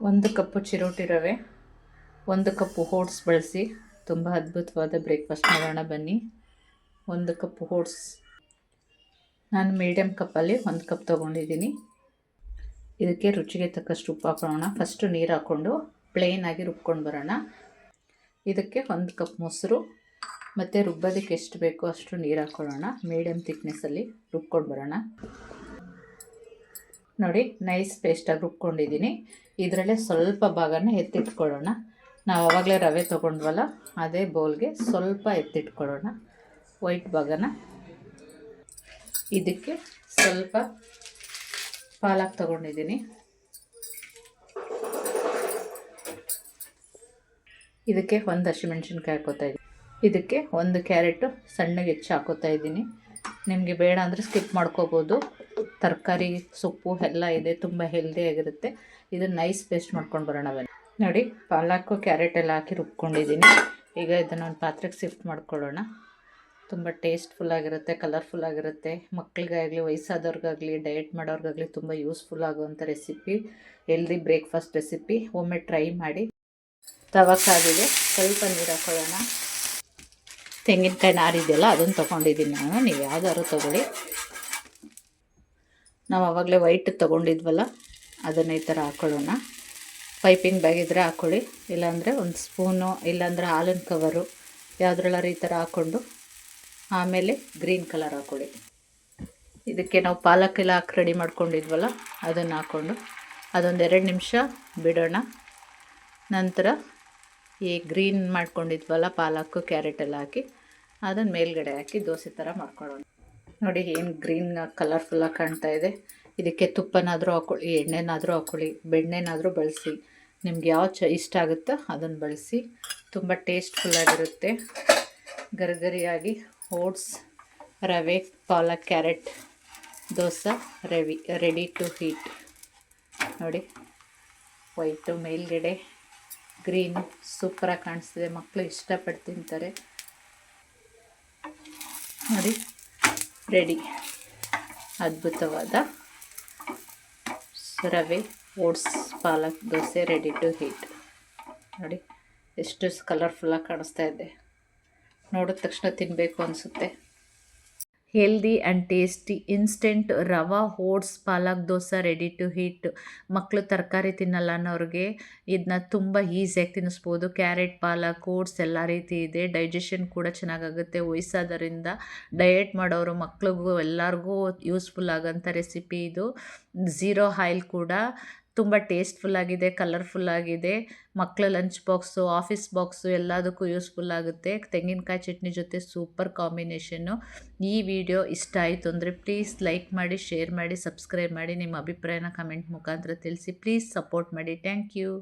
1 ಕಪ್ಪು ಚಿರೋಟಿ ರವೆ, 1 ಕಪ್ಪು ಓಟ್ಸ್ ಬಳಸಿ ತುಂಬ ಅದ್ಭುತವಾದ ಬ್ರೇಕ್ಫಾಸ್ಟ್ ಮಾಡೋಣ ಬನ್ನಿ. 1 ಕಪ್ ಓಟ್ಸ್ ನಾನು ಮೀಡಿಯಮ್ ಕಪ್ಪಲ್ಲಿ 1 ಕಪ್ ತೊಗೊಂಡಿದ್ದೀನಿ. ಇದಕ್ಕೆ ರುಚಿಗೆ ತಕ್ಕಷ್ಟು ಉಪ್ಪು ಹಾಕೊಳ್ಳೋಣ. ಫಸ್ಟು ನೀರು ಹಾಕ್ಕೊಂಡು ಪ್ಲೇನಾಗಿ ರುಬ್ಕೊಂಡು ಬರೋಣ. ಇದಕ್ಕೆ 1 ಕಪ್ ಮೊಸರು ಮತ್ತು ರುಬ್ಬೋದಕ್ಕೆ ಎಷ್ಟು ಬೇಕೋ ಅಷ್ಟು ನೀರು ಹಾಕ್ಕೊಳ್ಳೋಣ. ಮೀಡಿಯಮ್ ಥಿಕ್ನೆಸ್ಸಲ್ಲಿ ರುಬ್ಕೊಂಡು ಬರೋಣ. ನೋಡಿ, ನೈಸ್ ಪೇಸ್ಟಾಗಿ ರುಬ್ಕೊಂಡಿದ್ದೀನಿ. ಇದರಲ್ಲೇ ಸ್ವಲ್ಪ ಭಾಗನ ಎತ್ತಿಟ್ಕೊಳ್ಳೋಣ. ನಾವು ಆವಾಗಲೇ ರವೆ ತೊಗೊಂಡ್ವಲ್ಲ, ಅದೇ ಬೌಲ್ಗೆ ಸ್ವಲ್ಪ ಎತ್ತಿಟ್ಕೊಳ್ಳೋಣ ವೈಟ್ ಭಾಗನ. ಇದಕ್ಕೆ ಸ್ವಲ್ಪ ಪಾಲಕ್ ತೊಗೊಂಡಿದ್ದೀನಿ. ಇದಕ್ಕೆ 1 ಹಸಿಮೆಣ್ಸಿನ್ಕಾಯಿ ಹಾಕೋತಾ ಇದ್ದೀನಿ. ಇದಕ್ಕೆ 1 ಕ್ಯಾರೆಟು ಸಣ್ಣಗೆ ಹೆಚ್ಚು ಹಾಕೋತಾ ಇದ್ದೀನಿ. ನಿಮಗೆ ಬೇಡ ಅಂದರೆ ಸ್ಕಿಪ್ ಮಾಡ್ಕೋಬೋದು. ತರಕಾರಿ ಸೊಪ್ಪು ಎಲ್ಲ ಇದೆ, ತುಂಬ ಹೆಲ್ದಿಯಾಗಿರುತ್ತೆ. ಇದನ್ನು ನೈಸ್ ಪೇಸ್ಟ್ ಮಾಡ್ಕೊಂಡು ಬರೋಣ ಬನ್ನಿ. ನೋಡಿ, ಪಾಲಕ್ಕು ಕ್ಯಾರೆಟ್ ಎಲ್ಲ ಹಾಕಿ ರುಬ್ಕೊಂಡಿದ್ದೀನಿ. ಈಗ ಇದನ್ನು ಒಂದು ಪಾತ್ರೆಗೆ ಶಿಫ್ಟ್ ಮಾಡ್ಕೊಳ್ಳೋಣ. ತುಂಬ ಟೇಸ್ಟ್ಫುಲ್ಲಾಗಿರುತ್ತೆ, ಕಲರ್ಫುಲ್ಲಾಗಿರುತ್ತೆ. ಮಕ್ಕಳಿಗಾಗಲಿ ವಯಸ್ಸಾದವ್ರಿಗಾಗಲಿ ಡಯಟ್ ಮಾಡೋರಿಗಾಗಲಿ ತುಂಬ ಯೂಸ್ಫುಲ್ ಆಗುವಂಥ ರೆಸಿಪಿ, ಹೆಲ್ದಿ ಬ್ರೇಕ್ಫಾಸ್ಟ್ ರೆಸಿಪಿ. ಒಮ್ಮೆ ಟ್ರೈ ಮಾಡಿ. ತವ ಕಾದಿದೆ, ಸ್ವಲ್ಪ ನೀರು ಹಾಕೊಳ್ಳೋಣ. ತೆಂಗಿನಕಾಯಿ ನಾರಿದೆಯಲ್ಲ ಅದನ್ನು ತೊಗೊಂಡಿದ್ದೀನಿ ನಾನು, ನೀವು ಯಾವ್ದಾದ್ರು ತೊಗೊಳ್ಳಿ. ನಾವು ಆವಾಗಲೇ ವೈಟ್ ತೊಗೊಂಡಿದ್ವಲ್ಲ ಅದನ್ನು ಈ ಥರ ಹಾಕ್ಕೊಳ್ಳೋಣ. ಪೈಪಿಂಗ್ ಬ್ಯಾಗ್ ಇದ್ದರೆ ಹಾಕ್ಕೊಳ್ಳಿ, ಇಲ್ಲಾಂದರೆ 1 ಸ್ಪೂನು, ಇಲ್ಲಾಂದರೆ ಹಾಲಿನ ಕವರು ಯಾವುದ್ರಲ್ಲಾರು ಈ ಥರ ಹಾಕ್ಕೊಂಡು ಆಮೇಲೆ ಗ್ರೀನ್ ಕಲರ್ ಹಾಕ್ಕೊಳ್ಳಿ. ಇದಕ್ಕೆ ನಾವು ಪಾಲಕ್ಕೆಲ್ಲ ಹಾಕಿ ರೆಡಿ ಮಾಡ್ಕೊಂಡಿದ್ವಲ್ಲ ಅದನ್ನು ಹಾಕ್ಕೊಂಡು ಅದೊಂದು 2 ನಿಮಿಷ ಬಿಡೋಣ. ನಂತರ ಈ ಗ್ರೀನ್ ಮಾಡ್ಕೊಂಡಿದ್ವಲ್ಲ ಪಾಲಕ್ಕು ಕ್ಯಾರೆಟ್ ಎಲ್ಲ ಹಾಕಿ ಅದನ್ನು ಮೇಲ್ಗಡೆ ಹಾಕಿ ದೋಸೆ ಥರ ಮಾಡ್ಕೊಳ್ಳೋಣ. ನೋಡಿ, ಏನು ಗ್ರೀನ್ ಕಲರ್ಫುಲ್ಲಾಗಿ ಕಾಣ್ತಾ ಇದೆ. ಇದಕ್ಕೆ ತುಪ್ಪನಾದರೂ ಹಾಕ್ಕೊಳ್ಳಿ, ಎಣ್ಣೆನಾದರೂ ಹಾಕ್ಕೊಳ್ಳಿ, ಬೆಣ್ಣೆನಾದರೂ ಬಳಸಿ. ನಿಮ್ಗೆ ಯಾವ ಇಷ್ಟ ಆಗುತ್ತೋ ಅದನ್ನು ಬಳಸಿ. ತುಂಬ ಟೇಸ್ಟ್ಫುಲ್ಲಾಗಿರುತ್ತೆ. ಗರಿಗರಿಯಾಗಿ ಓಟ್ಸ್, ರವೆ, ಪಾಲಕ್, carrot dosa ready to heat. ನೋಡಿ, ವೈಟು ಮೇಲ್ಗಡೆ ಗ್ರೀನು ಸೂಪರಾಗಿ ಕಾಣಿಸ್ತಿದೆ. ಮಕ್ಕಳು ಇಷ್ಟಪಟ್ಟು ತಿಂತಾರೆ. ನೋಡಿ, ರೆಡಿ. ಅದ್ಭುತವಾದ ರವೆ oats palak dosa ready to heat. ನೋಡಿ, ಎಷ್ಟು ಕಲರ್ಫುಲ್ಲಾಗಿ ಕಾಣಿಸ್ತಾ ಇದೆ. ನೋಡಿದ ತಕ್ಷಣ ತಿನ್ನಬೇಕು ಅನಿಸುತ್ತೆ. Healthy and tasty instant rava oats palak dosa ready to heat. ಮಕ್ಕಳು ತರಕಾರಿ ತಿನ್ನಲ್ಲ ಅನ್ನೋರಿಗೆ ಇದನ್ನ ತುಂಬ ಈಸಿಯಾಗಿ ತಿನ್ನಿಸ್ಬೋದು. ಕ್ಯಾರೆಟ್, ಪಾಲಕ್, ಓಟ್ಸ್ ಎಲ್ಲ ರೀತಿ ಇದೆ. ಡೈಜೆಷನ್ ಕೂಡ ಚೆನ್ನಾಗಾಗುತ್ತೆ. ವಯಸ್ಸಾದರಿಂದ ಡಯಟ್ ಮಾಡೋರು ಮಕ್ಳಿಗೂ ಎಲ್ಲರಿಗೂ ಯೂಸ್ಫುಲ್ ಆಗೋಂಥ ರೆಸಿಪಿ ಇದು. ಝೀರೋ ಆಯಿಲ್ ಕೂಡ ತುಂಬ ಟೇಸ್ಟ್ಫುಲ್ಲಾಗಿದೆ, ಕಲರ್ಫುಲ್ಲಾಗಿದೆ. ಮಕ್ಕಳ ಲಂಚ್ ಬಾಕ್ಸು, ಆಫೀಸ್ ಬಾಕ್ಸು ಎಲ್ಲದಕ್ಕೂ ಯೂಸ್ಫುಲ್ ಆಗುತ್ತೆ. ತೆಂಗಿನಕಾಯಿ ಚಟ್ನಿ ಜೊತೆ ಸೂಪರ್ ಕಾಂಬಿನೇಷನ್ನು. ಈ ವಿಡಿಯೋ ಇಷ್ಟ ಆಯಿತು ಅಂದರೆ ಪ್ಲೀಸ್ ಲೈಕ್ ಮಾಡಿ, ಶೇರ್ ಮಾಡಿ, ಸಬ್ಸ್ಕ್ರೈಬ್ ಮಾಡಿ. ನಿಮ್ಮ ಅಭಿಪ್ರಾಯನ ಕಮೆಂಟ್ ಮುಖಾಂತರ ತಿಳಿಸಿ. ಪ್ಲೀಸ್ ಸಪೋರ್ಟ್ ಮಾಡಿ. Thank you.